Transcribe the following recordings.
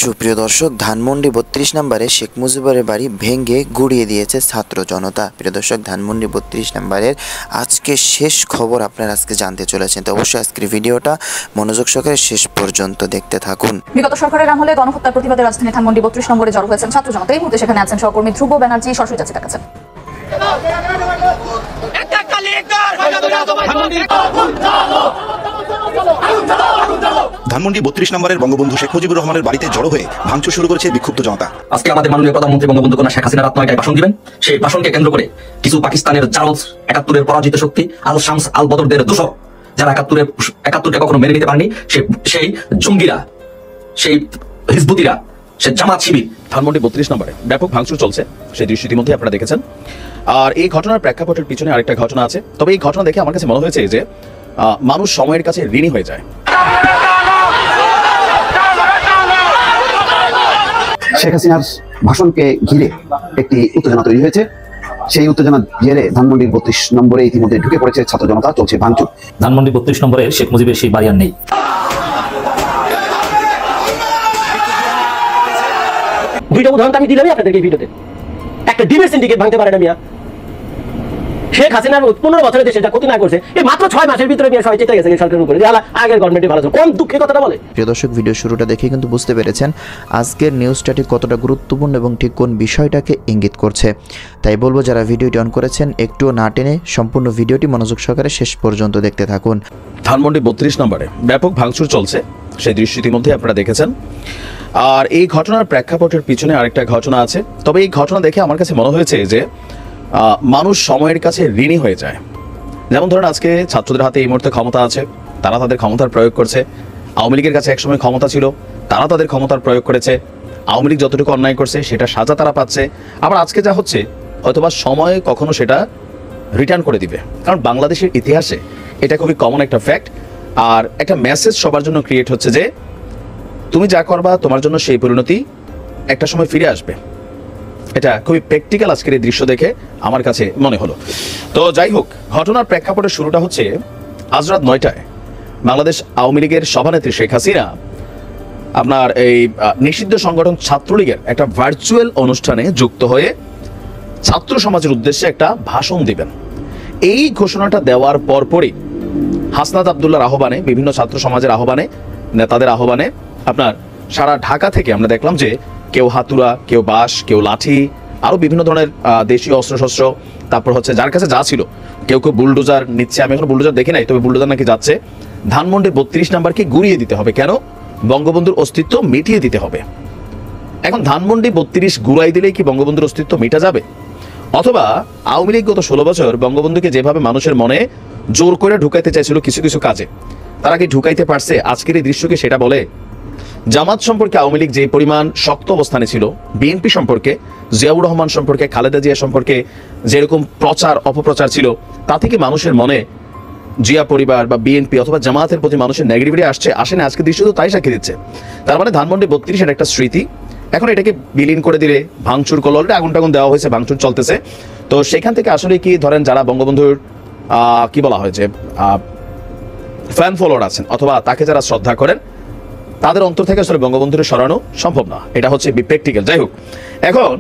সুপ্রিয় দর্শক, ধানমন্ডি ৩২ নম্বরে শেখ মুজিবুরের বাড়ি ভেঙে গুড়িয়ে দিয়েছে ছাত্র জনতা। প্রিয় দর্শক, ধানমন্ডি ৩২ নম্বরের আজকে শেষ খবর আপনারা আজকে জানতে চলেছেন, তো অবশ্যই আজকের ভিডিওটা মনোযোগ সহকারে শেষ পর্যন্ত দেখতে থাকুন। বিগত সরকারের আমলে গণহত্যার প্রতিবাদে রাজধানী ধানমন্ডি ৩২ নম্বরে জড়ো হয়েছেন ছাত্র জনতা। এই মুহূর্তে সেখানে আছেন সহকর্মী ধ্রুব ব্যানার্জি, সরাসরি যাচ্ছে তার কাছে। ধানমন্ডি ৩২ নম্বরের বঙ্গবন্ধু শেখ মুজিবুর রহমানের বাড়িতে জড়ো হয়ে ভাঙচুর শুরু করেছে বিক্ষুব্ধ জনতা। আজকে আমাদের মাননীয় প্রধানমন্ত্রী বঙ্গবন্ধু কন্যা শেখ হাসিনা রাত ৯টায় ভাষণ দিবেন। সেই ভাষণকে কেন্দ্র করে কিছু পাকিস্তানের চার্লস ৭১-এর পরাজিত শক্তি আল শামস আল বদরদের দোষর, যারা ৭১-কে কখনো মেনে নিতে পারেনি, সেই জঙ্গিরা, সেই হিজবুতিরা, সে জামাত শিবির। ধানমন্ডি ৩২ নম্বরে ব্যাপক ভাঙচুর চলছে, সেই দৃশ্য ইতিমধ্যে আপনারা দেখেছেন। আর এই ঘটনার প্রেক্ষাপটের পিছনে আরেকটা ঘটনা আছে। তবে এই ঘটনা দেখে আমার কাছে মনে হয়েছে যে মানুষ সময়ের কাছে ঋণী হয়ে যায়। শেখ হাসিনার ভাষণকে ঘিরে একটি উত্তেজনা তৈরি হয়েছে। সেই উত্তেজনা ঘিরে ধানমন্ডির ৩২ নম্বরে ইতিমধ্যে ঢুকে পড়েছে ছাত্র জনতা, চলছে ভাঙচুর। ধানমন্ডি ৩২ নম্বরে শেখ মুজিবের সেই বাড়ি আর নেই। দুইটা উদাহরণ আমি দিলামই আপনাদেরকে এই ভিডিওতে। একটা ডিমের সিন্ডিকেট ভাঙতে পারে না মিয়া। শেখ হাসিনার ১৫ বছরের দেশে যা ক্ষতি না করছে, এই মাত্র ৬ মাসের ভিতরে মিয়া সবাই চেতে গেছে সরকারের উপরে। আগের গভর্নমেন্টে ভালো ছিল, কোন দুঃখের কথাটা বলে। প্রিয় দর্শক, ভিডিও শুরুটা দেখে কিন্তু বুঝতে পেরেছেন আজকের নিউজটা ঠিক কতটা গুরুত্বপূর্ণ এবং ঠিক কোন বিষয়টাকে ইঙ্গিত করছে। তাই বলবো, যারা ভিডিওটি অন করেছেন একটুও না টেনে সম্পূর্ণ ভিডিওটি মনোযোগ সহকারে শেষ পর্যন্ত দেখতে থাকুন। ধানমন্ডি ৩২ নম্বরে ব্যাপক ভাঙচুর চলছে, সেই দৃশ্য ইতিমধ্যে আপনারা দেখেছেন। আর এই ঘটনার প্রেক্ষাপটের পিছনে আরেকটা ঘটনা আছে। তবে এই ঘটনা দেখে আমার কাছে মনে হয়েছে যে মানুষ সময়ের কাছে ঋণী হয়ে যায়। যেমন ধরেন, আজকে ছাত্রদের হাতে এই মুহূর্তে ক্ষমতা আছে, তারা তাদের ক্ষমতার প্রয়োগ করছে। আওয়ামী লীগের কাছে একসময় ক্ষমতা ছিল, তারা তাদের ক্ষমতার প্রয়োগ করেছে। আওয়ামী লীগ যতটুকু অন্যায় করছে সেটা সাজা তারা পাচ্ছে। আবার আজকে যা হচ্ছে, হয়তোবা সময় কখনো সেটা রিটার্ন করে দিবে। কারণ বাংলাদেশের ইতিহাসে এটা খুবই কমন একটা ফ্যাক্ট। আর একটা মেসেজ সবার জন্য ক্রিয়েট হচ্ছে যে তুমি যা করবা তোমার জন্য সেই পরিণতি একটা সময় ফিরে আসবে। এটা খুবই প্র্যাকটিক্যাল আজকের এই দৃশ্য দেখে আমার কাছে মনে হলো। তো যাই হোক, ঘটনার প্রেক্ষাপটের শুরুটা হচ্ছে আজ রাত ৯টায় বাংলাদেশ আওয়ামী লীগের সভানেত্রী শেখ হাসিনা আপনার এই নিষিদ্ধ সংগঠন ছাত্রলীগের একটা ভার্চুয়াল অনুষ্ঠানে যুক্ত হয়ে ছাত্র সমাজের উদ্দেশ্যে একটা ভাষণ দিবেন। এই ঘোষণাটা দেওয়ার পরপরই হাসনাত আবদুল্লাহর আহ্বানে, বিভিন্ন ছাত্র সমাজের আহ্বানে, নেতাদের আহ্বানে আপনার সারা ঢাকা থেকে আমরা দেখলাম যে কেউ হাতুড়া, কেউ বাঁশ, কেউ লাঠি, আরো বিভিন্ন ধরনের দেশীয় অস্ত্রশস্ত্র, তারপর হচ্ছে যার কাছে যা ছিল, কেউ কেউ বুলডোজার নিচ্ছে। আমি এখন বুলডোজার দেখি নাই, তবে বুলডোজার নাকি যাচ্ছে। ধানমন্ডি ৩২ নাম্বারকে গুড়িয়ে দিতে হবে। কেন? বঙ্গবন্ধুর অস্তিত্ব মিটিয়ে দিতে হবে। এখন ধানমন্ডি ৩২ গুড়াই দিলেই কি বঙ্গবন্ধুর অস্তিত্ব মিটা যাবে? অথবা আওয়ামী লীগ গত ১৬ বছর বঙ্গবন্ধুকে যেভাবে মানুষের মনে জোর করে ঢুকাইতে চাইছিল কিছু কিছু কাজে, তারা কি ঢুকাইতে পারছে? আজকের এই দৃশ্যকে সেটা বলে। জামাত সম্পর্কে আওয়ামী লীগ যে পরিমাণ শক্ত অবস্থানে ছিল, বিএনপি সম্পর্কে, জিয়াউর রহমান সম্পর্কে, খালেদা জিয়া সম্পর্কে যেরকম প্রচার অপপ্রচার ছিল, তা থেকে মানুষের মনে জিয়া পরিবার বা বিএনপি অথবা জামাতের প্রতি মানুষের নেগেটিভিটি আসে না। আজকে দৃশ্য তো তাই সাক্ষী দিচ্ছে। তার মানে ধানমন্ডি ৩২ এর একটা স্মৃতি। এখন এটাকে বিলীন করে দিলে, ভাঙচুর করলো, অলরেডি আগুন টাগুন দেওয়া হয়েছে, ভাঙচুর চলতেছে। তো সেখান থেকে আসলে কি ধরেন, যারা বঙ্গবন্ধুর কি বলা হয় যে ফ্যান ফলোয়ার আছেন অথবা তাকে যারা শ্রদ্ধা করেন, তাদের অন্তর থেকে আসলে বঙ্গবন্ধুকে সরানো সম্ভব না। এটা হচ্ছে প্র্যাকটিক্যাল। যাই হোক, এখন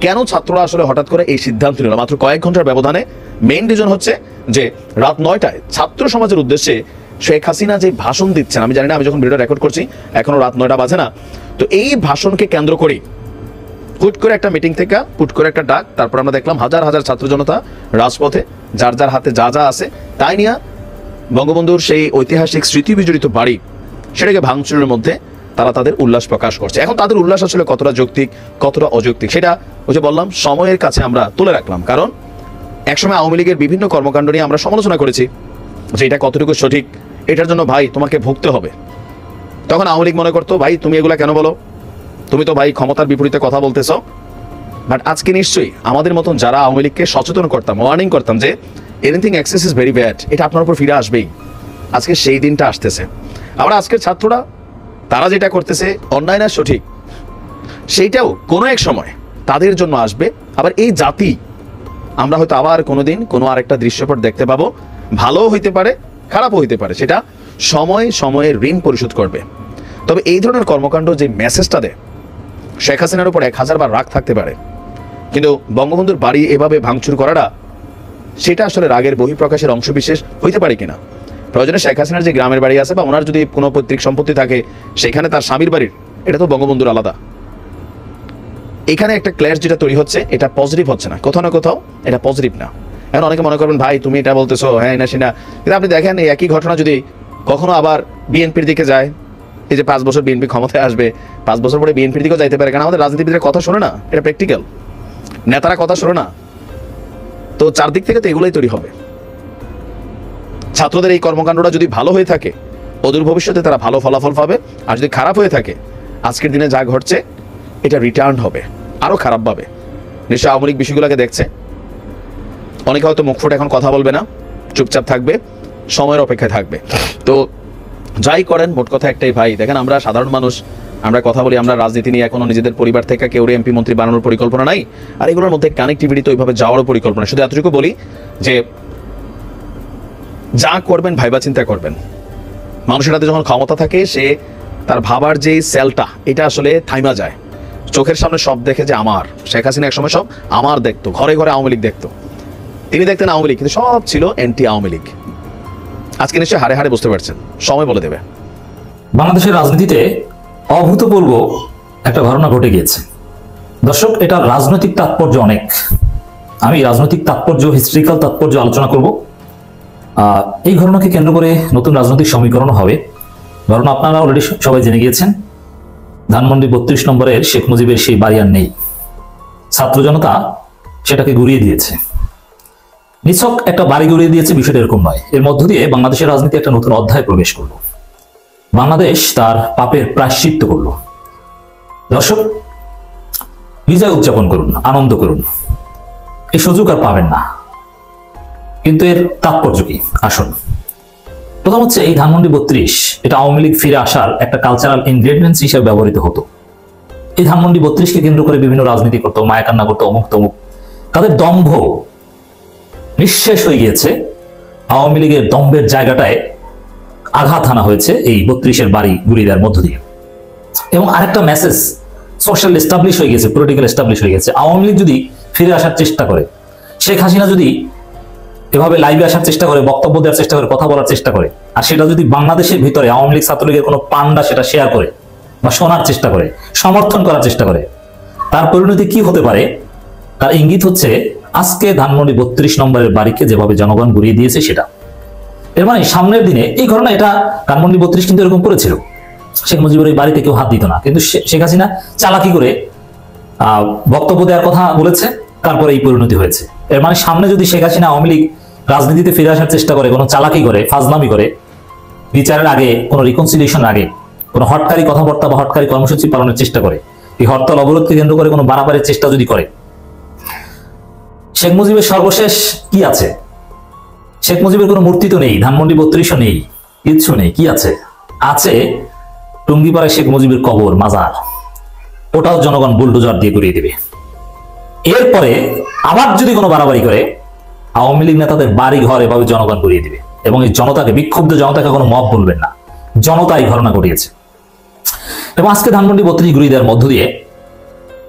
কেন ছাত্ররা আসলে হঠাৎ করে এই সিদ্ধান্ত নিল মাত্র কয়েক ঘন্টার ব্যবধানে? মেইন রিজন হচ্ছে যে রাত ৯টায় ছাত্র সমাজের উদ্দেশ্যে শেখ হাসিনা যে ভাষণ দিচ্ছেন, আমি জানি না, আমি যখন ভিডিও রেকর্ড করছি এখনো রাত ৯টা বাজে না। তো এই ভাষণকে কেন্দ্র করে হুট করে একটা মিটিং থেকে হুট করে একটা ডাক, তারপর আমরা দেখলাম হাজার হাজার ছাত্র জনতা রাজপথে, যার যার হাতে যা যা আছে তাই নিয়ে বঙ্গবন্ধুর সেই ঐতিহাসিক স্মৃতি বিজড়িত বাড়ি, সেটাকে ভাঙচুরের মধ্যে তারা তাদের উল্লাস প্রকাশ করছে। এখন তাদের উল্লাস আসলে কতটা যৌক্তিক, কতটা অযৌক্তিক, সেটা ওই যে বললাম, সময়ের কাছে আমরা তুলে রাখলাম। কারণ একসময় আওয়ামী লীগের বিভিন্ন কর্মকাণ্ড নিয়ে আমরা সমালোচনা করেছি যে এটা কতটুকু সঠিক, এটার জন্য ভাই তোমাকে ভুগতে হবে। তখন আওয়ামী লীগ মনে করতো, ভাই তুমি এগুলা কেন বলো, তুমি তো ভাই ক্ষমতার বিপরীতে কথা বলতেছ। বাট আজকে নিশ্চয়ই আমাদের মতন যারা আওয়ামী লীগকে সচেতন করতাম, ওয়ার্নিং করতাম যে anything excess is very bad, এটা আপনার উপর ফিরে আসবেই, আজকে সেই দিনটা আসতেছে। আবার আজকের ছাত্ররা তারা যেটা করতেছে অন্যায় না সঠিক, সেইটাও কোনো এক সময় তাদের জন্য আসবে। আবার এই জাতি আমরা হয়তো আবার কোনোদিন কোনো আরেকটা দৃশ্যপট দেখতে পাবো, ভালোও হইতে পারে, খারাপও হইতে পারে, সেটা সময়ের ঋণ পরিশোধ করবে। তবে এই ধরনের কর্মকাণ্ড যে মেসেজটা দেয়, শেখ হাসিনার উপর 1000 বার রাগ থাকতে পারে, কিন্তু বঙ্গবন্ধুর বাড়ি এভাবে ভাঙচুর করাটা সেটা আসলে রাগের বহিঃপ্রকাশের অংশবিশেষ হইতে পারে কিনা। প্রয়োজনে শেখ হাসিনার যে গ্রামের বাড়ি আছে বা ওনার যদি কোনো পৈতৃক সম্পত্তি থাকে সেখানে তার স্বামীর বাড়ির, এটা তো বঙ্গবন্ধুর আলাদা। এখানে একটা ক্ল্যাশ যেটা তৈরি হচ্ছে এটা পজিটিভ হচ্ছে না, কোথাও না কোথাও এটা পজিটিভ না। এখন অনেকে মনে করবেন ভাই তুমি এটা বলতেছো, হ্যাঁ না সেনা, কিন্তু আপনি দেখেন এই একই ঘটনা যদি কখনো আবার বিএনপির দিকে যায়, এই যে 5 বছর বিএনপি ক্ষমতায় আসবে, 5 বছর পরে বিএনপির দিকেও যাইতে পারে, কারণ আমাদের রাজনীতিবিদরা কথা শোনে না, এটা প্র্যাকটিক্যাল, নেতারা কথা শোনে না। তো চারদিক থেকে তো এগুলোই তৈরি হবে। ছাত্রদের এই কর্মকাণ্ডটা যদি ভালো হয়ে থাকে অদূর ভবিষ্যতে তারা ভালো ফলাফল পাবে, আর যদি খারাপ হয়ে থাকে আজকের দিনে যা ঘটছে এটা রিটার্ন হবে আরো খারাপ ভাবে। নিশ্চয় আওয়ামী লীগ বিষয়গুলোকে দেখছে, অনেকে হয়তো মুখ ফুটে এখন কথা বলবে না, চুপচাপ থাকবে, সময়ের অপেক্ষায় থাকবে। তো যাই করেন মোট কথা একটাই ভাই, দেখেন আমরা সাধারণ মানুষ, আমরা কথা বলি, আমরা রাজনীতি নিয়ে এখনো নিজেদের পরিবার থেকে কেউ এমপি মন্ত্রী বানানোর পরিকল্পনা নাই, আর এগুলোর মধ্যে কানেক্টিভিটি তো ওইভাবে যাওয়ারও পরিকল্পনা। শুধু এতটুকু বলি যে যা করবেন ভাইবা চিন্তা করবেন। মানুষের হাতে যখন ক্ষমতা থাকে সে তার ভাবার যে সেলটা এটা আসলে থাইমা যায়, চোখের সামনে সব দেখে যে আমার শেখ হাসিনা একসময় সব আমার দেখতো, ঘরে ঘরে আওয়ামী লীগ দেখতো, তিনি দেখতেন আওয়ামী লীগ, কিন্তু সব ছিল এন্টি আওয়ামী লীগ। আজকে নিশ্চয়ই হারে হারে বুঝতে পারছেন, সময় বলে দেবে। বাংলাদেশের রাজনীতিতে অভূতপূর্ব একটা ঘটনা ঘটে গিয়েছে দর্শক, এটা রাজনৈতিক তাৎপর্য অনেক। আমি রাজনৈতিক তাৎপর্য, হিস্ট্রিক্যাল তাৎপর্য আলোচনা করব। এই ঘটনাকে কেন্দ্র করে নতুন রাজনৈতিক সমীকরণ হবে। ঘটনা আপনারা অলরেডি সবাই জেনে গিয়েছেন, ধানমন্ডি 32 নম্বরের শেখ মুজিবের সেই বাড়ি আর নেই, ছাত্র জনতা সেটাকে ঘুরিয়ে দিয়েছে। নিছক একটা বাড়ি ঘুরিয়ে দিয়েছে বিষয়টা এরকম নয়, এর মধ্য দিয়ে বাংলাদেশের রাজনীতি একটা নতুন অধ্যায় প্রবেশ করলো, বাংলাদেশ তার পাপের প্রায়শ্চিত্ত করলো। দর্শক, বিজয় উদযাপন করুন, আনন্দ করুন, এই সুযোগ আর পাবেন না। কিন্তু এর তাৎপর্য কি আসুন। প্রথম হচ্ছে এই ধানমন্ডি 32 এটা আওয়ামী লীগ ফিরে আসার একটা কালচারাল ইনগ্রেডিয়েন্টস হিসেবে ব্যবহৃত হতো। এই ধানমন্ডি 32কে কেন্দ্র করে বিভিন্ন রাজনীতি করতো, মায়াকান্না করতো, অমুক তমুক, তাদের দম্ভ নিঃশেষ হয়ে গিয়েছে। আওয়ামী লীগের দম্ভের জায়গাটায় আঘাত হানা হয়েছে এই 32-এর বাড়ি গুড়িয়ে দেওয়ার মধ্য দিয়ে। এবং আরেকটা মেসেজ সোশ্যাল এস্টাবলিশ হয়ে গেছে, পলিটিক্যাল এস্টাবলিশ হয়ে গেছে। আওয়ামী লীগ যদি ফিরে আসার চেষ্টা করে, শেখ হাসিনা যদি এভাবে লাইভে আসার চেষ্টা করে, বক্তব্য দেওয়ার চেষ্টা করে, কথা বলার চেষ্টা করে, আর সেটা যদি বাংলাদেশের ভিতরে আওয়ামী লীগ ছাত্রলীগের কোনো পান্ডা সেটা শেয়ার করে বা শোনার চেষ্টা করে, সমর্থন করার চেষ্টা করে, তার পরিণতি কি হতে পারে তার ইঙ্গিত হচ্ছে আজকে ধানমন্ডি 32 নম্বরের বাড়িকে যেভাবে জনগণ ঘুরিয়ে দিয়েছে সেটা। এর মানে সামনের দিনে এই ঘটনা, এটা ধানমন্ডি 32 কিন্তু এরকম করেছিল, শেখ মুজিবের এই বাড়িতে কেউ হাত দিত না, কিন্তু শেখ হাসিনা চালাকি করে বক্তব্য দেওয়ার কথা বলেছে, তারপরে এই পরিণতি হয়েছে। এর মানে সামনে যদি শেখ হাসিনা আওয়ামী লীগ রাজনীতিতে ফিরে আসার চেষ্টা করে, কোনো চালাকি করে, ফাজলামি করে, বিচারের আগে, কোনো রিকনসিলিয়েশন আগে কোনো হটকারী কথাবার্তা বা হটকারী কর্মসূচি পালনের চেষ্টা করে, এই হরতাল অবরোধকে কেন্দ্র করে কোনো বাড়াবাড়ির চেষ্টা যদি করে, শেখ মুজিবের সর্বশেষ কি আছে? শেখ মুজিবের কোনো মূর্তি তো নেই, ধানমন্ডি 32 নেই, কিচ্ছু নেই। কি আছে? আছে টুঙ্গিপাড়ায় শেখ মুজিবের কবর, মাজার, ওটাও জনগণ বুলডোজার দিয়ে ঘুরিয়ে দেবে। এরপরে আবার যদি কোনো বাড়াবাড়ি করে, আওয়ামী লীগ নেতাদের বাড়ি ঘর এভাবে জনগণ ঘুরিয়ে দিবে। এবং এই জনতাকে, বিক্ষুব্ধ জনতাকে কোনো মব বলবেন না, জনতা এই ঘটনা ঘটিয়েছে। এবং আজকে ধানমন্ডি 32 ঘুরিয়ে দেওয়ার মধ্য দিয়ে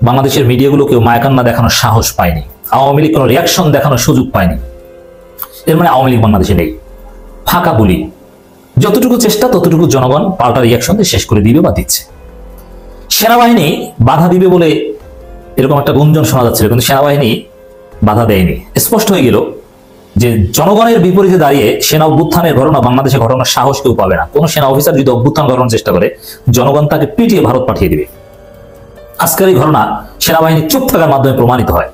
বাংলাদেশের মিডিয়াগুলো কেউ মায়াকান্না দেখানোর সাহস পায়নি, আওয়ামী লীগ কোনো রিয়াকশন দেখানোর সুযোগ পায়নি। এর মানে আওয়ামী লীগ বাংলাদেশে নেই, ফাঁকা বলি। যতটুকু চেষ্টা ততটুকু জনগণ পাল্টা রিয়াকশন দিয়ে শেষ করে দিবে বা দিচ্ছে। সেনাবাহিনী বাধা দিবে বলে এরকম একটা গুঞ্জন শোনা যাচ্ছিল, কিন্তু সেনাবাহিনী বাধা দেয়নি। স্পষ্ট হয়ে গেল যে জনগণের বিপরীতে দাঁড়িয়ে সেনা অভ্যুত্থানের ঘটনা বাংলাদেশে ঘটনার সাহস কেউ পাবে না। কোনো সেনা অফিসার যদি অভ্যুত্থান ঘটানোর চেষ্টা করে, জনগণ তাকে পিটিয়ে ভারত পাঠিয়ে দিবে। আজকের এই ঘটনা সেনাবাহিনী চুপ থাকার মাধ্যমে প্রমাণিত হয়।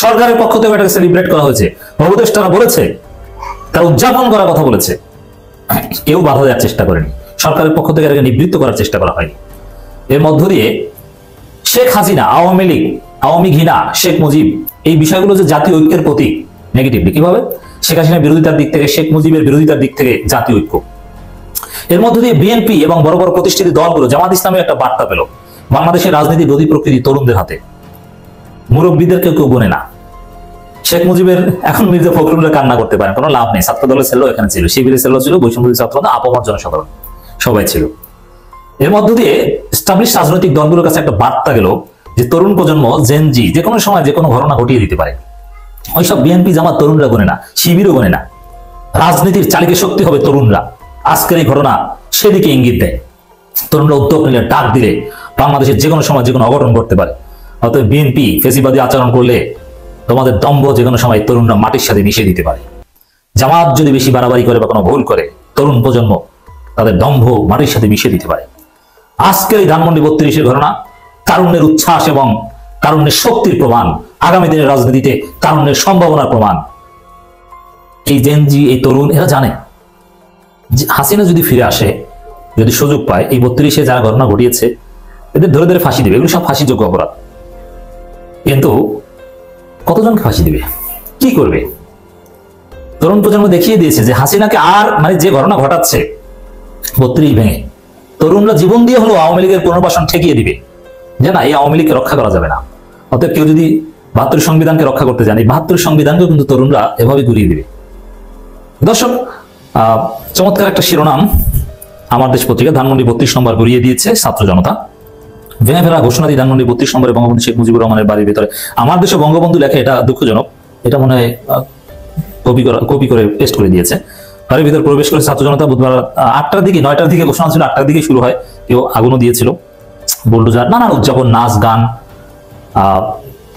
সরকারের পক্ষ থেকে এটাকে সেলিব্রেট করা হয়েছে, উপদেষ্টারা বলেছে, তারা উদযাপন করার কথা বলেছে, কেউ বাধা দেওয়ার চেষ্টা করেনি। সরকারের পক্ষ থেকে এটাকে নিবৃত্ত করার চেষ্টা করা হয়নি। এর মধ্য দিয়ে শেখ হাসিনা, আওয়ামী লীগ, আওয়ামী ঘৃণা, শেখ মুজিব, এই বিষয়গুলো যে জাতীয় ঐক্যের প্রতীক, নেগেটিভলি কিভাবে শেখ হাসিনার বিরোধিতার দিক থেকে, শেখ মুজিবের বিরোধিতার দিক থেকে জাতীয় ঐক্য। এর মধ্য দিয়ে বিএনপি এবং বড় বড় প্রতিষ্ঠিত দলগুলো, জামাত ইসলামের একটা বার্তা পেল, বাংলাদেশের রাজনীতির গতি প্রকৃতি তরুণদের হাতে, মুরব্বীদের কেউ কেউ গোনে না। শেখ মুজিবের এখন মির্জা ফখরুলরা কান্না করতে পারেন, কোনো লাভ নেই। ছাত্র দলের ছেলেও এখানে ছিল, শিবিরের ছেলেও ছিল, বৈষম্যবিরোধী ছাত্র, আপামর জনসাধারণ সবাই ছিল। এর মধ্য দিয়ে এস্টাবলিশ রাজনৈতিক দলগুলোর কাছে একটা বার্তা গেল, যে তরুণ প্রজন্ম জেনজি যে কোনো সময় যে কোনো ঘটনা ঘটিয়ে দিতে পারে। ওইসব বিএনপি জামাত তরুণরা গোনে না, শিবিরও গোনে না। রাজনীতির চালিকা শক্তি হবে তরুণরা। আজকের এই ঘটনা সেদিকে ইঙ্গিত দেয়। তরুণরা উদ্যোগ নিলে, ডাক দিলে বাংলাদেশের যে কোনো সময় যে কোনো অঘটন ঘটতে পারে। অতএব বিএনপি ফেসিবাদী আচরণ করলে তোমাদের দম্ভ যে কোনো সময় তরুণরা মাটির সাথে মিশিয়ে দিতে পারে। জামাত যদি বেশি বাড়াবাড়ি করে বা কোনো ভুল করে, তরুণ প্রজন্ম তাদের দম্ভ মাটির সাথে মিশিয়ে দিতে পারে। আজকের এই ধানমন্ডি 32-এর ঘটনা তারুণ্যের উচ্ছ্বাস এবং তারুণ্যের শক্তির প্রমাণ, আগামী দিনের রাজনীতিতে তারুণ্যের সম্ভাবনার প্রমাণ। এই জেনজি, এই তরুণ, এরা জানে হাসিনা যদি ফিরে আসে, যদি সুযোগ পায়, এই 32-এ যারা ঘটনা ঘটিয়েছে এদের ধরে ধরে ফাঁসি দেবে। এগুলো সব ফাঁসিযোগ্য অপরাধ। কিন্তু কতজনকে ফাঁসি দিবে, কি করবে? তরুণ প্রজন্ম দেখিয়ে দিয়েছে যে হাসিনাকে আর যে ঘটনা ঘটাচ্ছে 32 ভেঙে তরুণরা জীবন দিয়ে হলো আওয়ামী লীগের পুনর্বাসন ঠেকিয়ে দিবে, যে না, এই আওয়ামী লীগকে রক্ষা করা যাবে না। অতএব কেউ যদি 72 সংবিধানকে রক্ষা করতে জানে, 72 সংবিধানকেও কিন্তু তরুণরা এভাবে ঘুরিয়ে দিবে। দর্শক, চমৎকার একটা শিরোনাম আমার দেশ পত্রিকা, ধানমন্ডি 32 নম্বর ঘুরিয়ে দিয়েছে ছাত্র জনতা। ভেঙে ফেলা ঘোষণা দিয়ে ধানমন্ডি 32 নম্বরে বঙ্গবন্ধু শেখ মুজিবুর রহমানের বাড়ির ভেতরে আমার দেশে বঙ্গবন্ধু লেখা, এটা দুঃখজনক। এটা মনে হয় কপি করে পেস্ট করে দিয়েছে। বাড়ির ভিতরে প্রবেশ করে ছাত্র জনতা বুধবার 8টার দিকে, 9টার দিকে ঘোষণা ছিল, 8টার দিকে শুরু হয়। কেউ আগুনও দিয়েছিল, বুলডোজার, নানান উদযাপন, নাচ গান।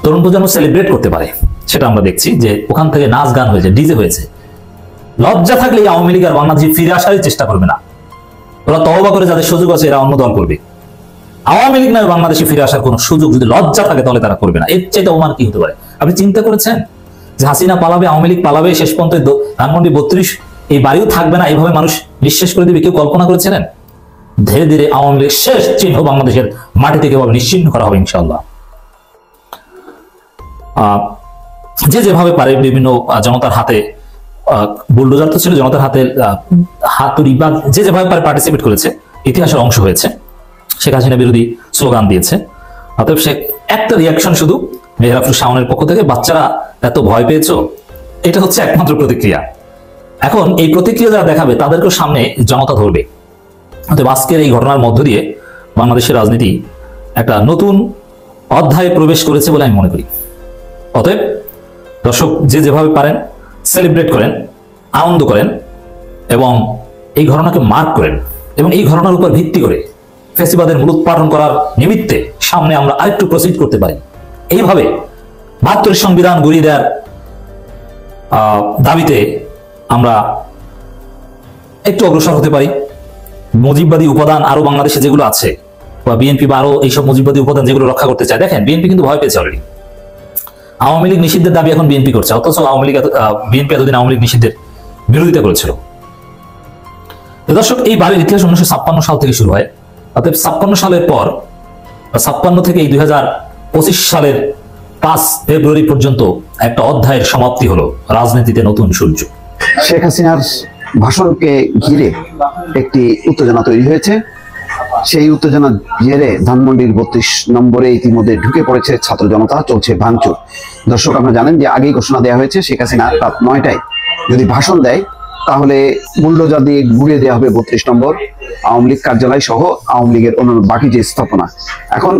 তরুণ প্রজন্ম সেলিব্রেট করতে পারে, সেটা আমরা দেখছি যে ওখান থেকে নাচ গান হয়েছে, ডিজে হয়েছে। লজ্জা থাকলে আওয়ামী লীগ আর বাংলাদেশে ফিরে আসারই চেষ্টা করবে না। ওরা তওবা করে যাদের সুযোগ আছে এরা অন্য দল করবে। আওয়ামী লীগ নয় বাংলাদেশে ফিরে আসার কোনো সুযোগ যদি লজ্জা থাকে তাহলে তারা করবে না। এর চাইতে অপমান কি হতে পারে? আপনি চিন্তা করেছেন যে হাসিনা পালাবে, আওয়ামী লীগ পালাবে, শেষ পর্যন্ত ধানমন্ডি 32 এই বাড়িও থাকবে না, এইভাবে মানুষ বিশ্বাস করে দিবে? কেউ কল্পনা করেছিলেন? ধীরে ধীরে আওয়ামী লীগের শেষ চিহ্ন বাংলাদেশের মাটি থেকে নিশ্চিহ্ন করা হবে ইনশাআল্লাহ। যে যেভাবে পারে বিভিন্ন জনতার হাতে, বুলডোজার তো ছিল, জনতার হাতে হাতুড়ি বা যে যেভাবে পারে পার্টিসিপেট করেছে, ইতিহাসের অংশ হয়েছে। শেখ হাসিনা বিরোধী স্লোগান দিয়েছে। অতএব সে একটা রিয়াকশন শুধু মেহরাফুল শাওনের পক্ষ থেকে, বাচ্চারা এত ভয় পেয়েছো, এটা হচ্ছে একমাত্র প্রতিক্রিয়া। এখন এই প্রতিক্রিয়া যারা দেখাবে তাদেরকেও সামনে জনতা ধরবে। অতএব আজকের এই ঘটনার মধ্য দিয়ে বাংলাদেশের রাজনীতি একটা নতুন অধ্যায়ে প্রবেশ করেছে বলে আমি মনে করি। অতএব দর্শক, যে যেভাবে পারেন সেলিব্রেট করেন, আনন্দ করেন এবং এই ঘটনাকে মার্ক করেন, এবং এই ঘটনার উপর ভিত্তি করে ফ্যাসিবাদের মূলোৎপাটন করার নিমিত্তে সামনে আমরা আরেকটু প্রসিড করতে পারি। এইভাবে 72 সংবিধান ঘুরিয়ে দেওয়ার দাবিতে আমরা একটু অগ্রসর হতে পারি। মুজিববাদী উপাদান আরো বাংলাদেশে যেগুলো আছে, বা বিএনপি বা আরো এইসব মুজিববাদী উপাদান যেগুলো রক্ষা করতে চায়, দেখেন বিএনপি কিন্তু ভয় পেয়েছে অলরেডি। আওয়ামী লীগ নিষিদ্ধের দাবি এখন বিএনপি করছে, অথচ বিএনপি এতদিন আওয়ামী লীগ নিষিদ্ধের বিরোধিতা করেছিল। দর্শক, এই বাড়ির ইতিহাস 1956 সাল থেকে শুরু হয়। অতএব 56 সালের পর, 56 থেকে এই 2025 সালের 5 ফেব্রুয়ারি পর্যন্ত একটা অধ্যায়ের সমাপ্তি হলো, রাজনীতিতে নতুন সূর্য। শেখ হাসিনার ভাষণকে ঘিরে একটি উত্তেজনা তৈরি হয়েছে। সেই উত্তেজনার জেরে ধানমন্ডির 32 নম্বরে ইতিমধ্যে ঢুকে পড়েছে ছাত্র জনতা, চলছে ভাঙচুর। দর্শক, আপনারা জানেন যে আগেই ঘোষণা দেওয়া হয়েছে শেখ হাসিনা রাত 9টায় যদি ভাষণ দেয় তাহলে বুলডোজার দিয়ে ঘুরিয়ে দেওয়া হবে 32 নম্বর আওয়ামী লীগ কার্যালয় সহ আওয়ামী লীগের অন্যান্য বাকি যে স্থাপনা। এখন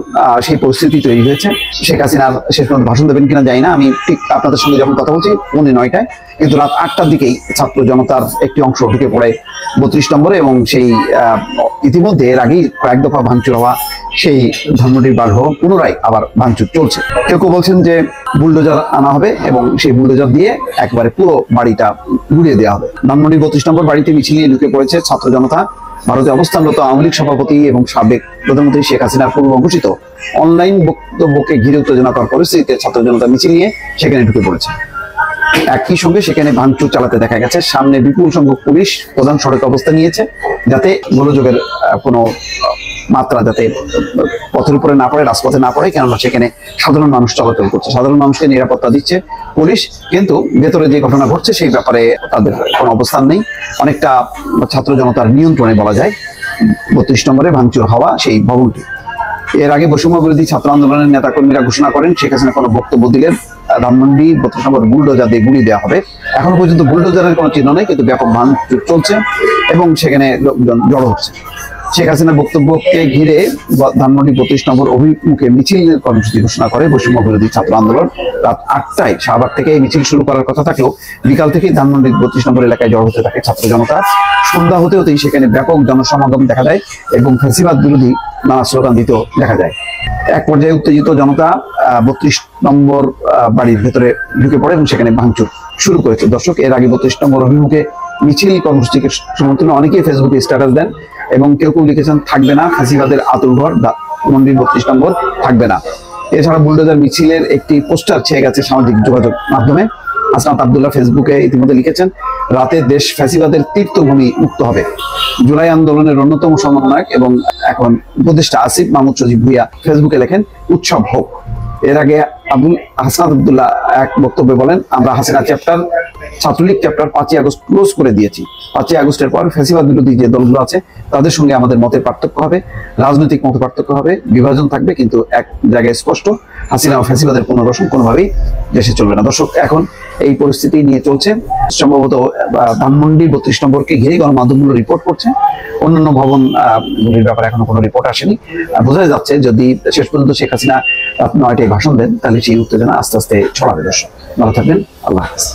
সেই পরিস্থিতি তৈরি হয়েছে। শেখ হাসিনার শেষ পর্যন্ত ভাষণ দেবেন কিনা জানি না। আমি ঠিক আপনাদের সঙ্গে যখন কথা বলছি 9টায়, কিন্তু রাত 8টার দিকেই ছাত্র জনতার একটি অংশ ঢুকে পড়ে 32 নম্বরে, এবং সেই ইতিমধ্যে এর আগেই কয়েক দফা ভাঙচুর হওয়া সেই ধানমন্ডির বাসভবন পুনরায় আবার ভাঙচুর চলছে। কেউ কেউ বলছেন যে বুলডোজার আনা হবে এবং সেই বুলডোজার দিয়ে একবারে পুরো বাড়িটা ঘুরিয়ে দেওয়া হবে। ধানমন্ডির 32 নম্বর বাড়িতে মিছিল নিয়ে ঢুকে পড়েছে ছাত্র জনতা। ভারতে অবস্থানরত আওয়ামী লীগ সভাপতি এবং সাবেক প্রধানমন্ত্রী শেখ হাসিনার পূর্ব ঘোষিত অনলাইন বক্তব্যকে ঘিরে উত্তেজনাকর পরিস্থিতিতে ছাত্র জনতা মিছিল নিয়ে সেখানে ঢুকে পড়েছে। একই সঙ্গে সেখানে ভাঙচুর চালাতে দেখা গেছে। সামনে বিপুল সংখ্যক পুলিশ প্রধান সড়কে অবস্থান নিয়েছে, যাতে গোলযোগের কোনো মাত্রা যাতে পথের উপরে না পড়ে, রাজপথে না পড়ে, কেননা সেখানে সাধারণ মানুষ চলাচল করছে, সাধারণ মানুষকে নিরাপত্তা দিচ্ছে পুলিশ। কিন্তু ভেতরে যে ঘটনা ঘটছে সেই ব্যাপারে তাদের কোনো অবস্থান নেই। অনেকটা ছাত্র জনতার নিয়ন্ত্রণে বলা যায় 32 নম্বরে ভাঙচুর হওয়া সেই ভবনটি। এর আগে বৈষম্য বিরোধী ছাত্র আন্দোলনের নেতাকর্মীরা ঘোষণা করেন শেখ হাসিনা কোনো বক্তব্য দিলে ধানমন্ডি 32 নম্বর বুলডোজার দিয়ে গুলি দেওয়া হবে। এখনো পর্যন্ত বুলডোজারের কোনো চিহ্ন নেই, কিন্তু ব্যাপক ভাঙচুর চলছে এবং সেখানে লোকজন জড়ো হচ্ছে। শেখ হাসিনার বক্তব্যকে ঘিরে ধানমন্ডি 32 নম্বর অভিমুখে মিছিলের কর্মসূচি ঘোষণা করে বৈষম্য বিরোধী ছাত্র আন্দোলন। রাত 8টায় শাহবাগ থেকে এই মিছিল শুরু করার কথা থাকলেও বিকাল থেকেই ধানমন্ডি 32 নম্বর এলাকায় জড়ো হতে থাকে ছাত্র জনতা। সন্ধ্যা হতে হতেই সেখানে ব্যাপক জনসমাগম দেখা যায় এবং ফ্যাসিবাদ বিরোধী নানা স্লোগান দিতেও দেখা যায়। এক পর্যায়ে উত্তেজিত জনতা 32 নম্বর বাড়ির ভেতরে ঢুকে পড়ে এবং সেখানে ভাঙচুর শুরু করেছে। দর্শক, এর আগে 32 নম্বর অভিমুখে মিছিল কর্মসূচিকে সমর্থনে অনেকেই ফেসবুকে স্ট্যাটাস দেন এবং কেউ কেউ লিখেছেন থাকবে না ফাঁসিবাদের আতুরঘর, ধানমন্ডি 32 নম্বর থাকবে না। এছাড়া বুলডোজার মিছিলের একটি পোস্টার ছেয়ে গেছে সামাজিক যোগাযোগ মাধ্যমে। হাসনাত আব্দুল্লাহ ফেসবুকে ইতিমধ্যে লিখেছেন, রাতে দেশ ফ্যাসিবাদের তীর্থভূমি মুক্ত হবে। জুলাই আন্দোলনের অন্যতম সমন্বয়ক এবং এখন উপদেষ্টা আসিফ মাহমুদ সজীব ভুইয়া ফেসবুকে লেখেন, উৎসব হোক। এর আগে হাসনাত আব্দুল্লাহ এক বক্তব্যে বলেন, আমরা হাসিনা চ্যাপ্টার, ছাত্রলীগ চ্যাপ্টার 5ই আগস্ট ক্লোজ করে দিয়েছি। 5ই আগস্টের পর ফ্যাসিবাদ বিরোধী যে দলগুলো আছে তাদের সঙ্গে আমাদের মতের পার্থক্য হবে, রাজনৈতিক মত পার্থক্য হবে, বিভাজন থাকবে, কিন্তু এক জায়গায় স্পষ্ট, হাসিনা ও ফ্যাসিবাদের পুনর্বাসন কোনোভাবেই দেশে চলবে না। দর্শক, এখন এই পরিস্থিতি নিয়ে চলছে। সম্ভবত ধানমন্ডি 32 নম্বরকে ঘিরে গণমাধ্যমগুলো রিপোর্ট করছে। অন্যান্য ভবনগুলির ব্যাপারে এখনো কোনো রিপোর্ট আসেনি। বোঝা যাচ্ছে যদি শেষ পর্যন্ত শেখ হাসিনা রাত 9টায় ভাষণ দেন তাহলে সেই উত্তেজনা আস্তে আস্তে ছড়াবে। দর্শক, ভালো থাকবেন, আল্লাহ হাফেজ।